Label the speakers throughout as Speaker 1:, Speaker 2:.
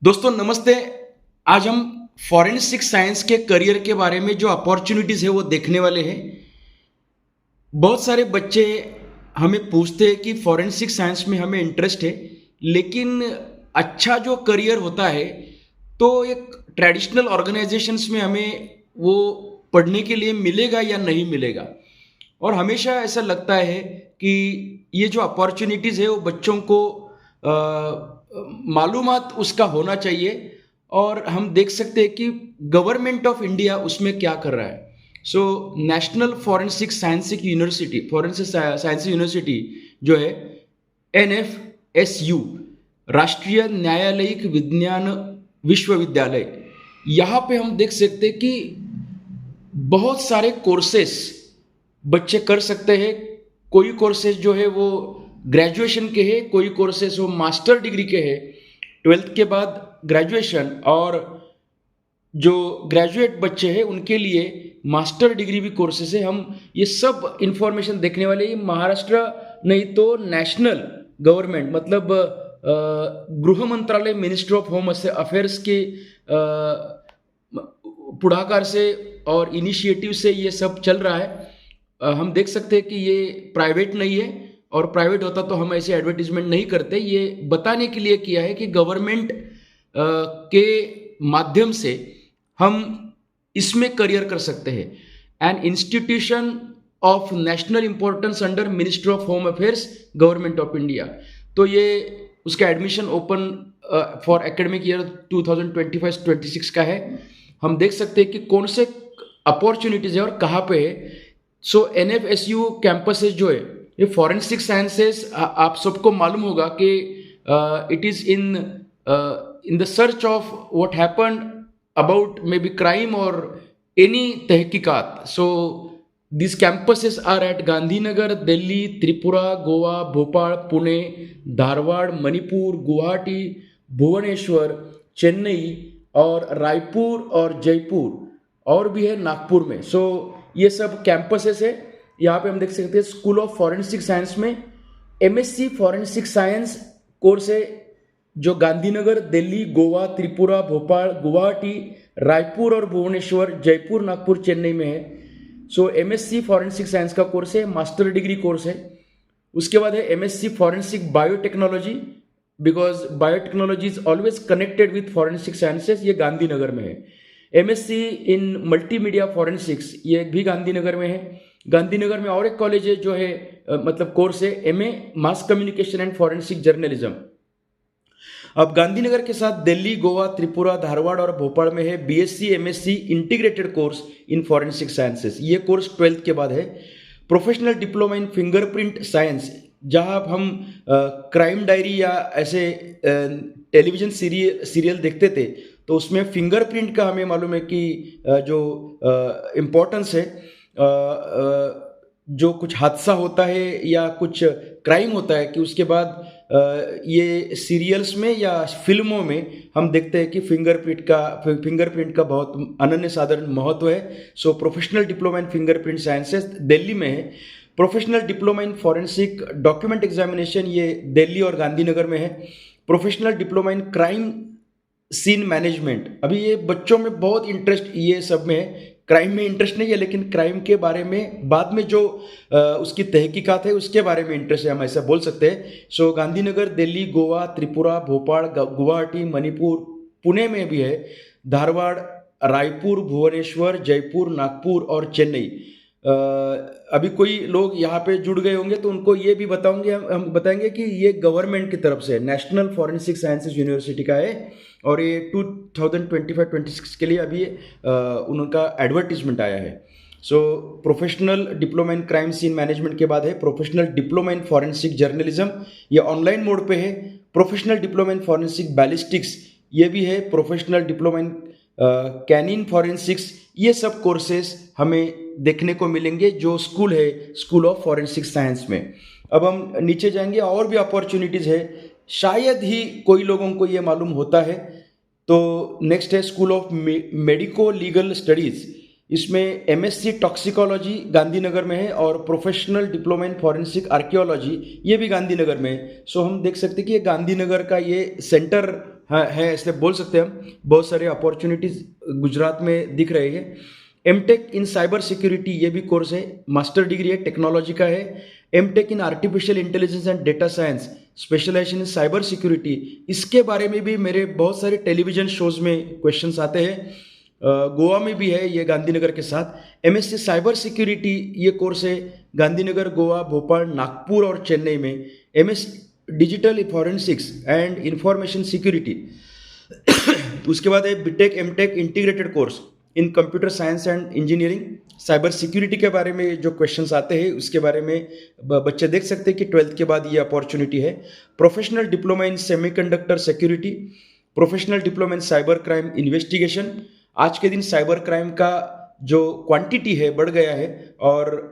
Speaker 1: दोस्तों नमस्ते। आज हम फॉरेंसिक साइंस के करियर के बारे में जो अपॉर्चुनिटीज़ है वो देखने वाले हैं। बहुत सारे बच्चे हमें पूछते हैं कि फॉरेंसिक साइंस में हमें इंटरेस्ट है, लेकिन अच्छा जो करियर होता है तो एक ट्रेडिशनल ऑर्गेनाइजेशंस में हमें वो पढ़ने के लिए मिलेगा या नहीं मिलेगा। और हमेशा ऐसा लगता है कि ये जो अपॉर्चुनिटीज़ है वो बच्चों को मालूमात उसका होना चाहिए। और हम देख सकते हैं कि गवर्नमेंट ऑफ इंडिया उसमें क्या कर रहा है। So national forensic science university, forensic science university जो है NFSU, राष्ट्रीय न्यायालयिक विज्ञान विश्वविद्यालय, यहाँ पे हम देख सकते हैं कि बहुत सारे कोर्सेस बच्चे कर सकते हैं। कोई कोर्सेज जो है वो ग्रेजुएशन के हैं, कोई कोर्सेज वो मास्टर डिग्री के हैं, 12th के बाद ग्रेजुएशन, और जो ग्रेजुएट बच्चे हैं उनके लिए मास्टर डिग्री भी कोर्सेज है। हम ये सब इंफॉर्मेशन देखने वाले हैं। महाराष्ट्र नहीं तो नेशनल गवर्नमेंट, मतलब गृह मंत्रालय, मिनिस्ट्री ऑफ होम अफेयर्स के पुढ़ाकार से और इनिशिएटिव से ये सब चल रहा है। हम देख सकते हैं कि ये प्राइवेट नहीं है, और प्राइवेट होता तो हम ऐसे एडवर्टीजमेंट नहीं करते। ये बताने के लिए किया है कि गवर्नमेंट के माध्यम से हम इसमें करियर कर सकते हैं। An institution of national importance under ministry of home affairs, government of India. तो ये उसका admission open for academic year 2025-26 का है। हम देख सकते हैं कि कौन से अपॉर्चुनिटीज़ है और कहाँ पे है। सो NFSU कैंपसेस जो है ये फॉरेंसिक साइंसेस, आप सबको मालूम होगा कि it is in the search of what happen about maybe crime और एनी तहकीकात। So this campuses are at Gandhinagar, Delhi, Tripura, Goa, Bhopal, Pune, Dharwad, Manipur, Guwahati, Bhubaneswar, Chennai और रायपुर और जयपुर, और भी है नागपुर में। सो ये सब कैंपसेस है। यहाँ पे हम देख सकते हैं स्कूल ऑफ फॉरेंसिक साइंस में MSc फॉरेंसिक साइंस कोर्स है, जो गांधीनगर, दिल्ली, गोवा, त्रिपुरा, भोपाल, गुवाहाटी, रायपुर और भुवनेश्वर, जयपुर, नागपुर, चेन्नई में है। सो MSc फॉरेंसिक साइंस का कोर्स है, मास्टर डिग्री कोर्स है। उसके बाद है MSc forensic biotechnology, because biotechnology is always connected with forensic sciences, ये गांधीनगर में है। MSc इन मल्टीमीडिया फॉरेंसिक्स, ये भी गांधीनगर में है। गांधीनगर में और एक कॉलेज है जो है मतलब कोर्स है MA mass communication and forensic journalism. अब गांधीनगर के साथ दिल्ली, गोवा, त्रिपुरा, धारवाड़ और भोपाल में है BSc MSc integrated course in forensic sciences. ये कोर्स 12th के बाद है। Professional diploma in fingerprint science, जहाँ हम क्राइम डायरी या ऐसे टेलीविजन सीरियल देखते थे, तो उसमें फिंगरप्रिंट का हमें मालूम है कि जो इम्पोर्टेंस है, जो कुछ हादसा होता है या कुछ क्राइम होता है कि उसके बाद ये सीरियल्स में या फिल्मों में हम देखते हैं कि फिंगरप्रिंट का बहुत अनन्य साधारण महत्व है। So professional diploma in fingerprint sciences Delhi में है। Professional diploma in forensic document examination, ये दिल्ली और गांधीनगर में है। Professional diploma in crime scene management, अभी ये बच्चों में बहुत इंटरेस्ट ये सब में है। क्राइम में इंटरेस्ट नहीं है, लेकिन क्राइम के बारे में बाद में जो उसकी तहकीकात है उसके बारे में इंटरेस्ट है, हम ऐसा बोल सकते हैं। सो गांधीनगर, दिल्ली, गोवा, त्रिपुरा, भोपाल, गुवाहाटी, मणिपुर, पुणे में भी है, धारवाड़, रायपुर, भुवनेश्वर, जयपुर, नागपुर और चेन्नई। अभी कोई लोग यहाँ पे जुड़ गए होंगे तो उनको ये भी हम बताएंगे कि ये गवर्नमेंट की तरफ से नेशनल फॉरेंसिक साइंसेज यूनिवर्सिटी का है, और ये 2025-26 के लिए अभी उनका एडवर्टीजमेंट आया है। So professional diploma in crime scene management के बाद है professional diploma in forensic journalism, ये ऑनलाइन मोड पे है। Professional diploma in forensic ballistics, ये भी है। Professional diploma in canine forensics, ये सब कोर्सेज हमें देखने को मिलेंगे जो स्कूल है, स्कूल ऑफ फॉरेंसिक साइंस में। अब हम नीचे जाएंगे, और भी अपॉर्चुनिटीज़ है, शायद ही कोई लोगों को ये मालूम होता है। तो नेक्स्ट है school of medico legal studies, इसमें MSc टॉक्सिकोलॉजी गांधीनगर में है, और professional diploma in forensic archaeology ये भी गांधीनगर में है। सो हम देख सकते हैं कि ये गांधीनगर का ये सेंटर है, इसलिए बोल सकते हैं हम बहुत सारे अपॉर्चुनिटीज गुजरात में दिख रहे हैं। एमटेक इन साइबर सिक्योरिटी ये भी कोर्स है, मास्टर डिग्री है, टेक्नोलॉजी का है। MTech in artificial intelligence and data science, specialization in cyber security, इसके बारे में भी मेरे बहुत सारे टेलीविजन शोज में क्वेश्चंस आते हैं। गोवा में भी है ये गांधीनगर के साथ। एमएससी साइबर सिक्योरिटी ये कोर्स है गांधीनगर, गोवा, भोपाल, नागपुर और चेन्नई में। MS digital forensics and information security उसके बाद है BTech MTech integrated course in computer science and engineering. Cyber security के बारे में जो क्वेश्चंस आते हैं उसके बारे में बच्चे देख सकते हैं कि 12th के बाद ये अपॉर्चुनिटी है। Professional diploma in semiconductor security, professional diploma in cyber crime investigation. आज के दिन साइबर क्राइम का जो क्वांटिटी है बढ़ गया है और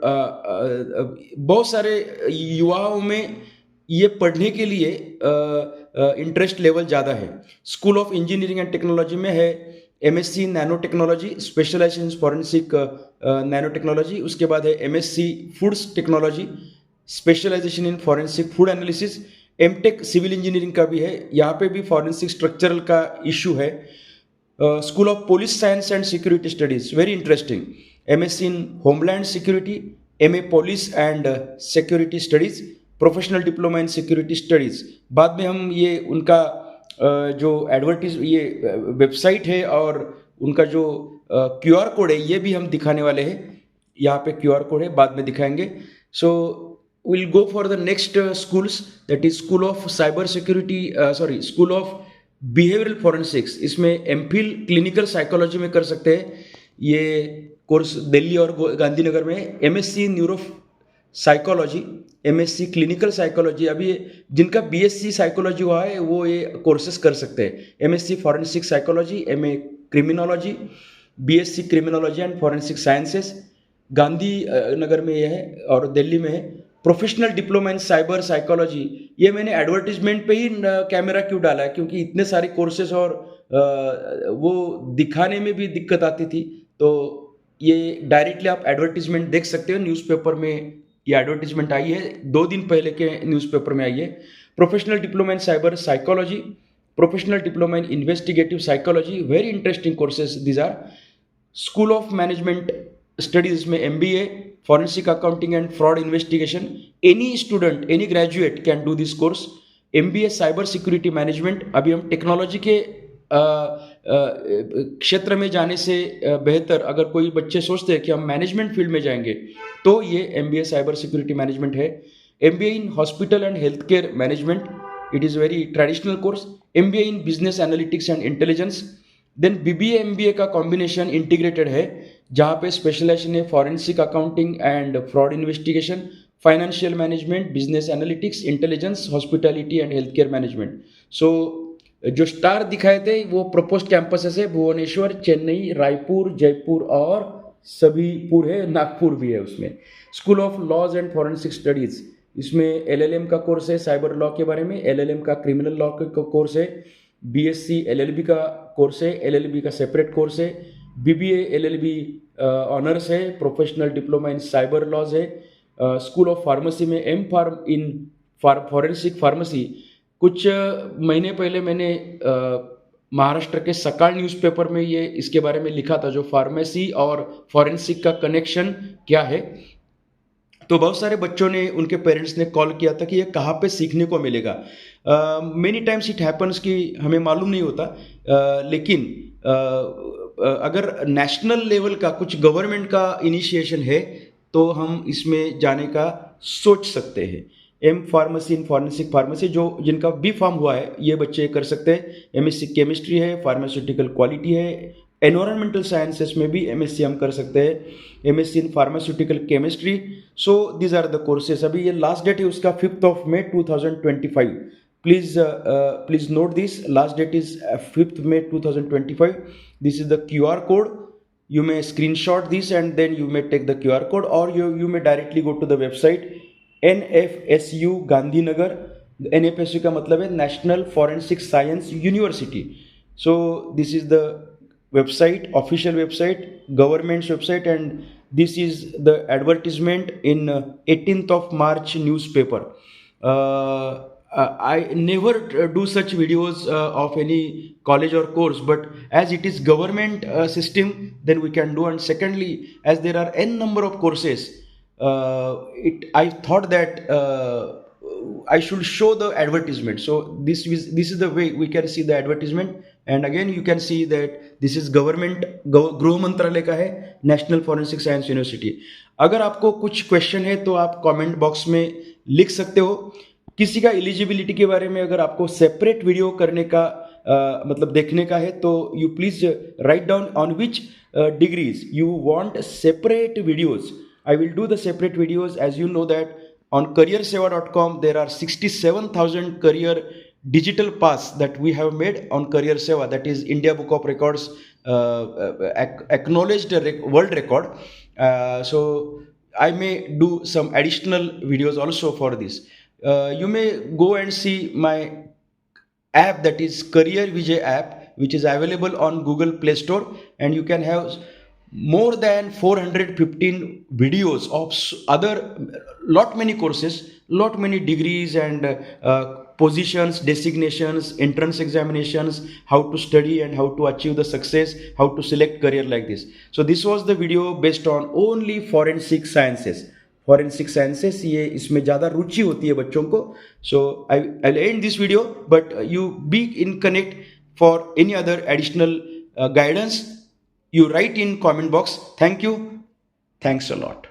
Speaker 1: बहुत सारे युवाओं में ये पढ़ने के लिए इंटरेस्ट लेवल ज़्यादा है। School of engineering and technology में है MSc nano technology, specialization in forensic nano technology. उसके बाद है MSc foods technology, specialization in forensic food analysis. MTech civil engineering का भी है, यहाँ पे भी फॉरेंसिक स्ट्रक्चरल का इशू है। School of police science and security studies, very interesting. MSc in homeland security, MA police and security studies, professional diploma in security studies. बाद में हम ये उनका जो एडवर्टीज ये वेबसाइट है और उनका जो क्यूआर कोड है ये भी हम दिखाने वाले हैं। यहाँ पे क्यूआर कोड है, बाद में दिखाएंगे। So will go for the next schools, that is school of cyber security, school of behavioural forensics. इसमें एमफिल क्लिनिकल साइकोलॉजी में कर सकते हैं, ये कोर्स दिल्ली और गांधीनगर में। MSc neuro psychology, MSc clinical psychology, अभी जिनका बीएससी साइकोलॉजी हुआ है वो ये कोर्सेज कर सकते हैं। MSc forensic psychology, MA criminology, BSc criminology and forensic sciences, Gandhinagar में ये है और दिल्ली में है। Professional diploma in cyber psychology, ये मैंने एडवर्टीजमेंट पे ही कैमरा क्यों डाला है क्योंकि इतने सारे कोर्सेज और वो दिखाने में भी दिक्कत आती थी, तो ये डायरेक्टली आप एडवर्टीजमेंट देख सकते हो। न्यूज़पेपर में ये एडवर्टीजमेंट आई है, 2 दिन पहले के न्यूज़पेपर में आई है। Professional diploma in cyber psychology, professional diploma in investigative psychology, very interesting courses these are. School of management studies में MBA forensic accounting and fraud investigation, any student any graduate can do this course. MBA cyber security management, अभी हम technology के क्षेत्र में जाने से बेहतर अगर कोई बच्चे सोचते हैं कि हम मैनेजमेंट फील्ड में जाएंगे तो ये एमबीए साइबर सिक्योरिटी मैनेजमेंट है। MBA in hospital and health care management, it is very traditional course. MBA in business analytics and intelligence. Then BBA MBA का कॉम्बिनेशन इंटीग्रेटेड है जहाँ पे स्पेशलाइजेशन है forensic accounting and fraud investigation, financial management, business analytics, intelligence, hospitality and health care management. So जो star दिखाए थे वो proposed campuses है भुवनेश्वर, चेन्नई, रायपुर, जयपुर और सभीपुर है, नागपुर भी है उसमें। School of laws and forensic studies, इसमें एलएलएम का कोर्स है साइबर लॉ के बारे में, एलएलएम का क्रिमिनल लॉ का कोर्स है, बीएससी एलएलबी का कोर्स है, एलएलबी का सेपरेट कोर्स है, बीबीए एलएलबी ऑनर्स है, professional diploma in cyber laws है। स्कूल ऑफ फार्मेसी में M pharm in forensic pharmacy. कुछ महीने पहले मैंने महाराष्ट्र के सकाळ न्यूज़पेपर में ये इसके बारे में लिखा था, जो फार्मेसी और फॉरेंसिक का कनेक्शन क्या है। तो बहुत सारे बच्चों ने, उनके पेरेंट्स ने कॉल किया था कि ये कहाँ पे सीखने को मिलेगा। मेनी टाइम्स इट हैपन्स कि हमें मालूम नहीं होता, लेकिन अगर नेशनल लेवल का कुछ गवर्नमेंट का इनिशिएशन है तो हम इसमें जाने का सोच सकते हैं। M pharmacy in forensic pharmacy, जो जिनका बी फार्म हुआ है ये बच्चे कर सकते हैं। एमएससी केमिस्ट्री है, फार्मास्यूटिकल क्वालिटी है, एनवायरमेंटल साइंसेस में भी एमएससी हम कर सकते हैं, MSc in pharmaceutical chemistry. So these are the courses. अभी ये लास्ट डेट है उसका 5 May 2025। Please note this, last date is 5 May 2025। This is the QR code. You may screenshot this and then you may take the QR code, or you may directly go to the website NFSU Gandhinagar. NFSU का मतलब है National Forensic Science University. So this is the website, official website, government's website, and this is the advertisement in 18th of March newspaper. I never do such videos of any college or course, but as it is government system, then we can do. And secondly, as there are n number of courses, I thought that I should show the advertisement. So this is the way we can see the advertisement. And again, you can see that this is government गृह मंत्रालय का है, national forensic science university. अगर आपको कुछ question है तो आप कमेंट बॉक्स में लिख सकते हो. किसी का एलिजिबिलिटी के बारे में अगर आपको सेपरेट वीडियो करने का मतलब देखने का है तो you please write down on which degrees you want separate videos. I will do the separate videos. As you know that on careerseva.com there are 67,000 career digital paths that we have made on Career Seva, that is India Book of Records acknowledged world record. So I may do some additional videos also for this. You may go and see my app, that is Career Vijay app, which is available on Google Play Store, and you can have more than 415 videos of other lot many courses, lot many degrees and positions, designations, entrance examinations, how to study and how to achieve the success, how to select career like this. So this was the video based on only forensic sciences. Forensic sciences ये इसमें ज़्यादा रुचि होती है बच्चों को. So I and this video, but you be in connect for any other additional guidance. You write in comment box. Thank you. Thanks a lot.